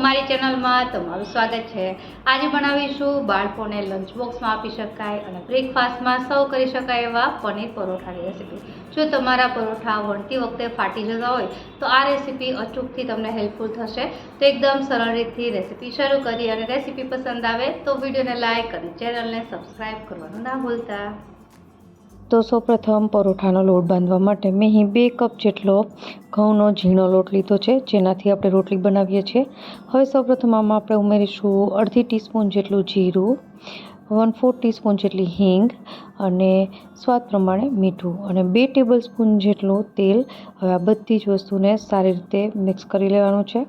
મારી ચેનલમાં તમારું સ્વાગત છે। આજે બનાવીશું બાળકોને લંચ બોક્સમાં આપી શકાય અને બ્રેકફાસ્ટમાં સર્વ કરી શકાય એવા પનીર પરોઠાની રેસીપી। જો તમારા પરોઠા વણતી વખતે ફાટી જતા હોય તો આ રેસીપી અચૂકથી તમને હેલ્પફુલ થશે। તો એકદમ સરળ રીતથી રેસીપી શરૂ કરી અને રેસીપી પસંદ આવે તો વિડીયોને લાઇક અને ચેનલને સબસ્ક્રાઈબ કરવાનું ના ભૂલતા। તો સૌપ્રથમ પરોઠાનો લોટ બાંધવા માટે મેં અહીં 2 કપ જેટલો ઘઉંનો ઝીણો લોટ લીધો છે, જેનાથી આપણે રોટલી બનાવીએ છીએ। હવે સૌપ્રથમ આમાં આપણે ઉમેરીશું અડધી ટીસ્પૂન જેટલું જીરું, 1/4 ટીસ્પૂન જેટલી હિંગ અને સ્વાદ પ્રમાણે મીઠું અને 2 ટેબલસ્પૂન જેટલું તેલ। હવે આ બધી જ વસ્તુને સારી રીતે મિક્સ કરી લેવાનું છે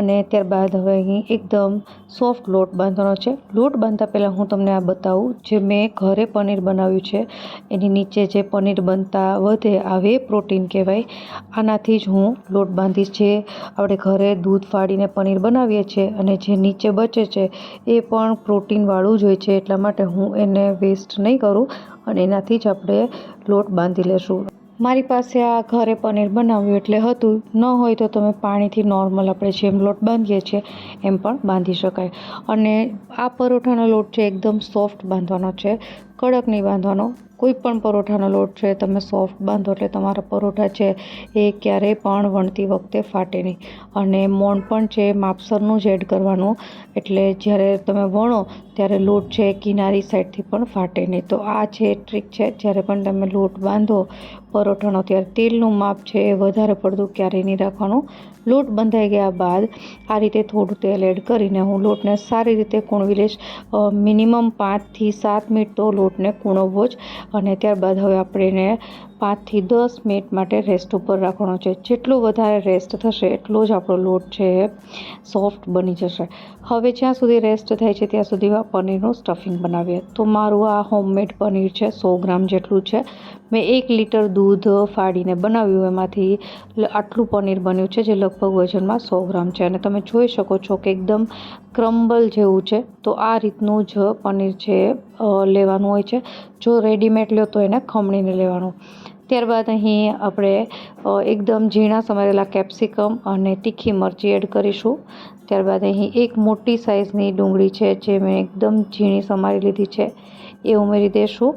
અને ત્યારબાદ હવે અહીં એકદમ સોફ્ટ લોટ બાંધવાનો છે। લોટ બાંધતા પહેલાં હું તમને આ બતાવું, જે મેં ઘરે પનીર બનાવ્યું છે એની નીચે જે પનીર બનતા વધે આવે પ્રોટીન કહેવાય। આનાથી જ હું લોટ બાંધીશ। જે આપણે ઘરે દૂધ ફાડીને પનીર બનાવીએ છીએ અને જે નીચે બચે છે એ પણ પ્રોટીનવાળું જ હોય છે, એટલા માટે હું એને વેસ્ટ નહીં કરું અને એનાથી જ આપણે લોટ બાંધી લેશું। મારી પાસે આ ઘરે પનીર બનાવ્યું એટલે હતું, ન હોય તો તમે પાણીથી નોર્મલ આપણે જેમ લોટ બાંધીએ છીએ એમ પણ બાંધી શકાય। અને આ પરોઠાનો લોટ છે એકદમ સોફ્ટ બાંધવાનો છે, કડક નહીં બાંધવાનો। કોઈ પણ પરોઠાનો લોટ છે તમે સોફ્ટ બાંધો એટલે તમારા પરોઠા છે એ ક્યારેય પણ વણતી વખતે ફાટે નહીં। અને મોણ પણ છે માપસરનું જ એડ કરવાનું, એટલે જ્યારે તમે વણો ત્યારે લોટ છે કિનારી સાઈડથી પણ ફાટે નહીં। તો આ છે ટ્રીક છે, જ્યારે પણ તમે લોટ બાંધો પરોઠાનો ત્યારે તેલનું માપ છે એ વધારે પડતું ક્યારેય નહીં રાખવાનું। લોટ બંધાઈ ગયા બાદ આ રીતે થોડું તેલ એડ કરીને હું લોટને સારી રીતે કૂણવી લઈશ। મિનિમમ 5 થી 7 મિનિટ તો લોટને કૂણવવો જ, અને ત્યારબાદ હવે આપણે એને 5 થી 10 મિનિટ માટે રેસ્ટ ઉપર રાખવાનો છે। જેટલો વધારે રેસ્ટ થશે એટલો જ આપણો લોટ છે એ સોફ્ટ બની જશે। હવે જ્યાં સુધી રેસ્ટ થાય છે ત્યાં સુધી પનીરનું સ્ટફિંગ બનાવીએ। તો મારું આ હોમમેડ પનીર છે 100 ગ્રામ જેટલું છે। મેં 1 લીટર દૂધ ફાડીને બનાવ્યું, એમાંથી આટલું પનીર બન્યું છે, જે લગભગ વજનમાં 100 ગ્રામ છે। અને તમે જોઈ શકો છો કે એકદમ ક્રમ્બલ જેવું છે। તો આ રીતનું જ પનીર છે લેવાનું હોય છે। જો રેડીમેડ લો તો એને ખમણીને લેવાનું। ત્યારબાદ અહીં આપણે એકદમ ઝીણા સમારેલા કેપ્સિકમ અને તીખી મરચી એડ કરીશું। ત્યારબાદ અહીં એક મોટી સાઇઝની ડુંગળી છે જે મેં એકદમ ઝીણી સમારી લીધી છે એ ઉમેરી દઈશું।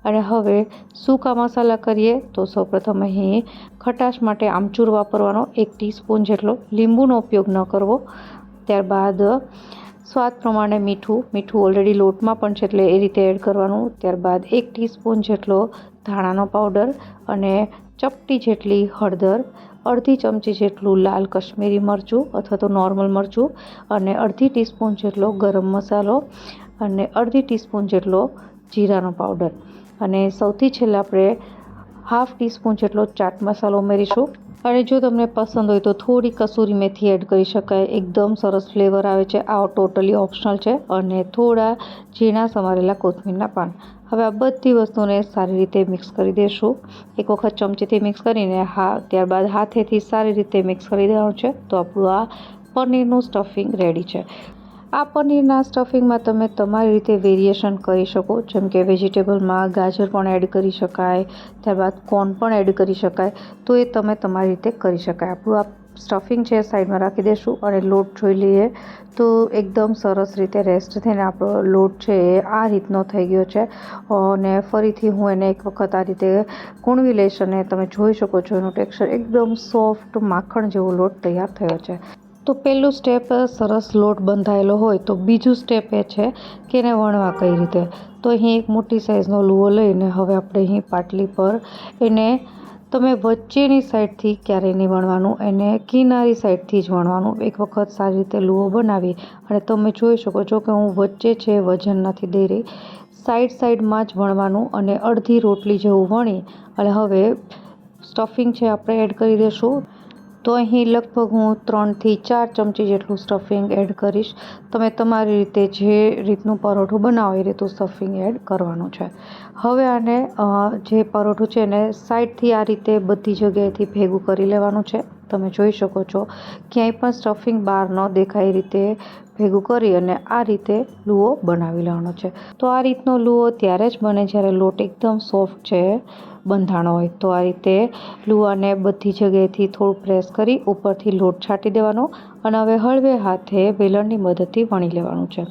અને હવે સૂકા મસાલા કરીએ તો સૌપ્રથમ અહીં ખટાશ માટે આમચૂર વાપરવાનો, 1 ટીસ્પૂન જેટલો, લીંબુનો ઉપયોગ ન કરવો। ત્યારબાદ સ્વાદ પ્રમાણે મીઠું ઓલરેડી લોટમાં પણ છે એટલે એ રીતે એડ કરવાનું। ત્યારબાદ 1 ટીસ્પૂન જેટલો ધાણાનો પાવડર અને ચપટી જેટલી હળદર, અડધી ચમચી જેટલું લાલ કશ્મીરી મરચું અથવા તો નોર્મલ મરચું અને અડધી ટીસ્પૂન જેટલો ગરમ મસાલો અને અડધી ટીસ્પૂન જેટલો જીરાનો પાવડર અને સૌથી છેલ્લે આપણે 1/2 ટીસ્પૂન જેટલો ચાટ મસાલો ઉમેરીશું। અને જો તમને પસંદ હોય તો થોડી કસૂરી મેથી એડ કરી શકાય, એકદમ સરસ ફ્લેવર આવે છે। આ ટોટલી ઓપ્શનલ છે। અને થોડા ઝીણા સમારેલા કોથમીરના પાન। હવે આ બધી વસ્તુને સારી રીતે મિક્સ કરી દઈશું। એક વખત ચમચીથી મિક્સ કરીને ત્યારબાદ હાથેથી સારી રીતે મિક્સ કરી દેવાનું છે। તો આપણું આ પનીરનું સ્ટફિંગ રેડી છે। આ પનીરના સ્ટફિંગમાં તમે તમારી રીતે વેરિએશન કરી શકો, જેમ કે વેજીટેબલમાં ગાજર પણ એડ કરી શકાય, ત્યારબાદ કોર્ન પણ એડ કરી શકાય। તો એ તમે તમારી રીતે કરી શકાય। આપણું આ સ્ટફિંગ છે સાઈડમાં રાખી દઈશું અને લોટ જોઈ લઈએ તો એકદમ સરસ રીતે રેસ્ટ થઈને આપણો લોટ છે એ આ રીતનો થઈ ગયો છે। અને ફરીથી હું એને એક વખત આ રીતે કૂણવી લઈશ અને તમે જોઈ શકો છો એનું ટેક્સચર એકદમ સોફ્ટ માખણ જેવો લોટ તૈયાર થયો છે। તો પહેલું સ્ટેપ સરસ લોટ બંધાયેલો હોય તો બીજું સ્ટેપ એ છે કે એને વણવા કઈ રીતે। તો અહીં એક મોટી સાઇઝનો લુઓ લઈને હવે આપણે અહીં પાટલી પર એને તમે વચ્ચેની સાઈડથી ક્યારેય નહીં વણવાનું, એને કિનારી સાઈડથી જ વણવાનું। એક વખત સારી રીતે લુઓ બનાવી અને તમે જોઈ શકો છો કે હું વચ્ચે છે વજન નથી દઈ રહી, સાઈડમાં જ વણવાનું અને અડધી રોટલી જેવું વણી અને હવે સ્ટફિંગ છે આપણે એડ કરી દઈશું। તો અહીં લગભગ હું 3 થી 4 ચમચી જેટલું સ્ટફિંગ એડ કરીશ। તમે તમારી રીતે જે રીતનું પરોઠું બનાવો એ રીતનું સ્ટફિંગ એડ કરવાનું છે। હવે આને જે પરોઠું છે એને સાઈડથી આ રીતે બધી જગ્યાએથી ભેગું કરી લેવાનું છે। તમે જોઈ શકો છો ક્યાંય પણ સ્ટફિંગ બહાર ન દેખાય એ રીતે ભેગું કરી અને આ રીતે લુઓ બનાવી લેવાનો છે। તો આ રીતનો લુઓ ત્યારે જ બને જ્યારે લોટ એકદમ સોફ્ટ છે બંધાણો હોય. તો આ રીતે લુવાને બધી જગ્યાએથી થોડું પ્રેસ કરી ઉપરથી લોટ છાંટી દેવાનો અને હવે હળવે હાથે વેલણની મદદથી વણી લેવાનું છે.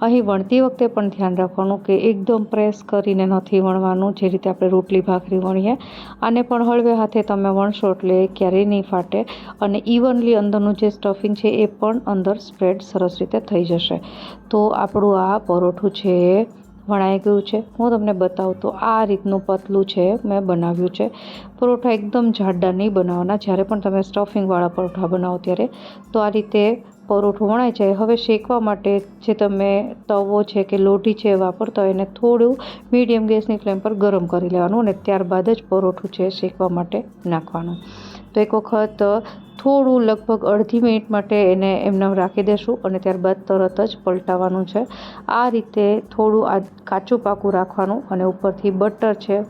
અહીં વણતી વખતે પણ ધ્યાન રાખવાનું કે એકદમ પ્રેસ કરીને નથી વણવાનું, જે રીતે આપણે રોટલી ભાખરી વણીએ. આને પણ હળવે હાથે તમે વણશો એટલે ક્યારેય નહીં ફાટે અને ઇવનલી અંદરનું જે સ્ટફિંગ છે એ પણ અંદર સ્પ્રેડ સરસ રીતે થઈ જશે. તો આપણું આ પરોઠું છે એ વણાઈ ગયું છે. હું તમને બતાવું તો આ રીતનું પતલું છે મેં બનાવ્યું છે. પરોઠા એકદમ જાડા નહીં બનાવવાના. જ્યારે પણ તમે સ્ટફિંગવાળા પરોઠા બનાવો ત્યારે તો આ રીતે પરોઠું વણાઈ જાય. હવે શેકવા માટે જે તમે તવો છે કે લોઢી છે વાપરતા હોય એને થોડું મીડિયમ ગેસની ફ્લેમ પર ગરમ કરી લેવાનું અને ત્યારબાદ જ પરોઠું છે શેકવા માટે નાખવાનું. તો એક વખત થોડું લગભગ અડધી મિનિટ માટે એને એમને રાખી દેશું અને ત્યારબાદ તરત જ પલટાવવાનું છે. આ રીતે થોડું આ કાચું પાકું રાખવાનું અને ઉપરથી બટર છે,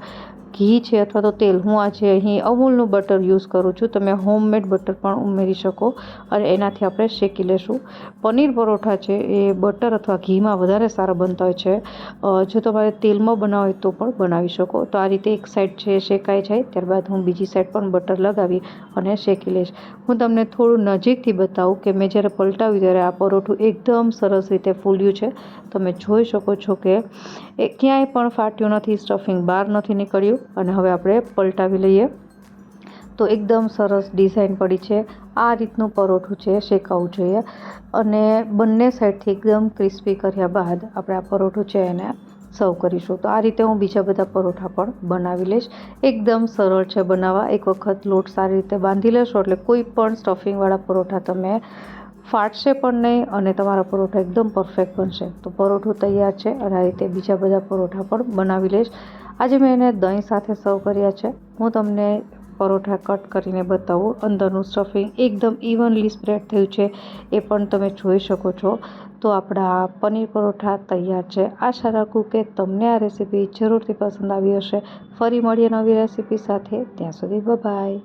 ઘી છે અથવા તો તેલ, હું આજે અહીં અમૂલનું બટર યુઝ કરું છું. તમે હોમમેડ બટર પણ ઉમેરી શકો અને એનાથી આપણે શેકી લેશું. પનીર પરોઠા છે એ બટર અથવા ઘીમાં વધારે સારા બનતા હોય છે. જો તમારે તેલમાં બનાવો હોય તો પણ બનાવી શકો. તો આ રીતે એક સાઈડ છે શેકાઈ જાય ત્યારબાદ હું બીજી સાઈડ પણ બટર લગાવી અને શેકી લઈશ. હું તમને થોડું નજીકથી બતાવું કે મેં જ્યારે પલટાવ્યું ત્યારે આ પરોઠું એકદમ સરસ રીતે ફૂલ્યું છે. તમે જોઈ શકો છો કે એ ક્યાંય પણ ફાટ્યું નથી, સ્ટફિંગ બહાર નથી નીકળ્યું. અને હવે આપણે પલટાવી લઈએ તો એકદમ સરસ ડિઝાઇન પડી છે. આ રીતનું પરોઠું છે શેકાવું જોઈએ અને બંને સાઈડથી એકદમ ક્રિસ્પી કર્યા બાદ આપણે આ પરોઠું છે એને સર્વ કરીશું. તો આ રીતે હું બીજા બધા પરોઠા પણ બનાવી લઈશ. એકદમ સરળ છે બનાવવા. એક વખત લોટ સારી રીતે બાંધી લેશો એટલે કોઈ પણ સ્ટફિંગવાળા પરોઠા તમે ફાટશે પણ નહીં અને તમારા પરોઠા એકદમ પરફેક્ટ બનશે. તો પરોઠું તૈયાર છે અને આ રીતે બીજા બધા પરોઠા પણ બનાવી લઈશ. આજે મેં એને દહીં સાથે સર્વ કર્યા છે. હું તમને પરોઠા કટ કરીને બતાવું. અંદરનું સ્ટફિંગ એકદમ ઇવનલી સ્પ્રેડ થયું છે એ પણ તમે જોઈ શકો છો. તો આપણા પનીર પરોઠા તૈયાર છે. આશા રાખું કે તમને આ રેસીપી જરૂરથી પસંદ આવી હશે. ફરી મળીએ નવી રેસીપી સાથે. ત્યાં સુધી બાય.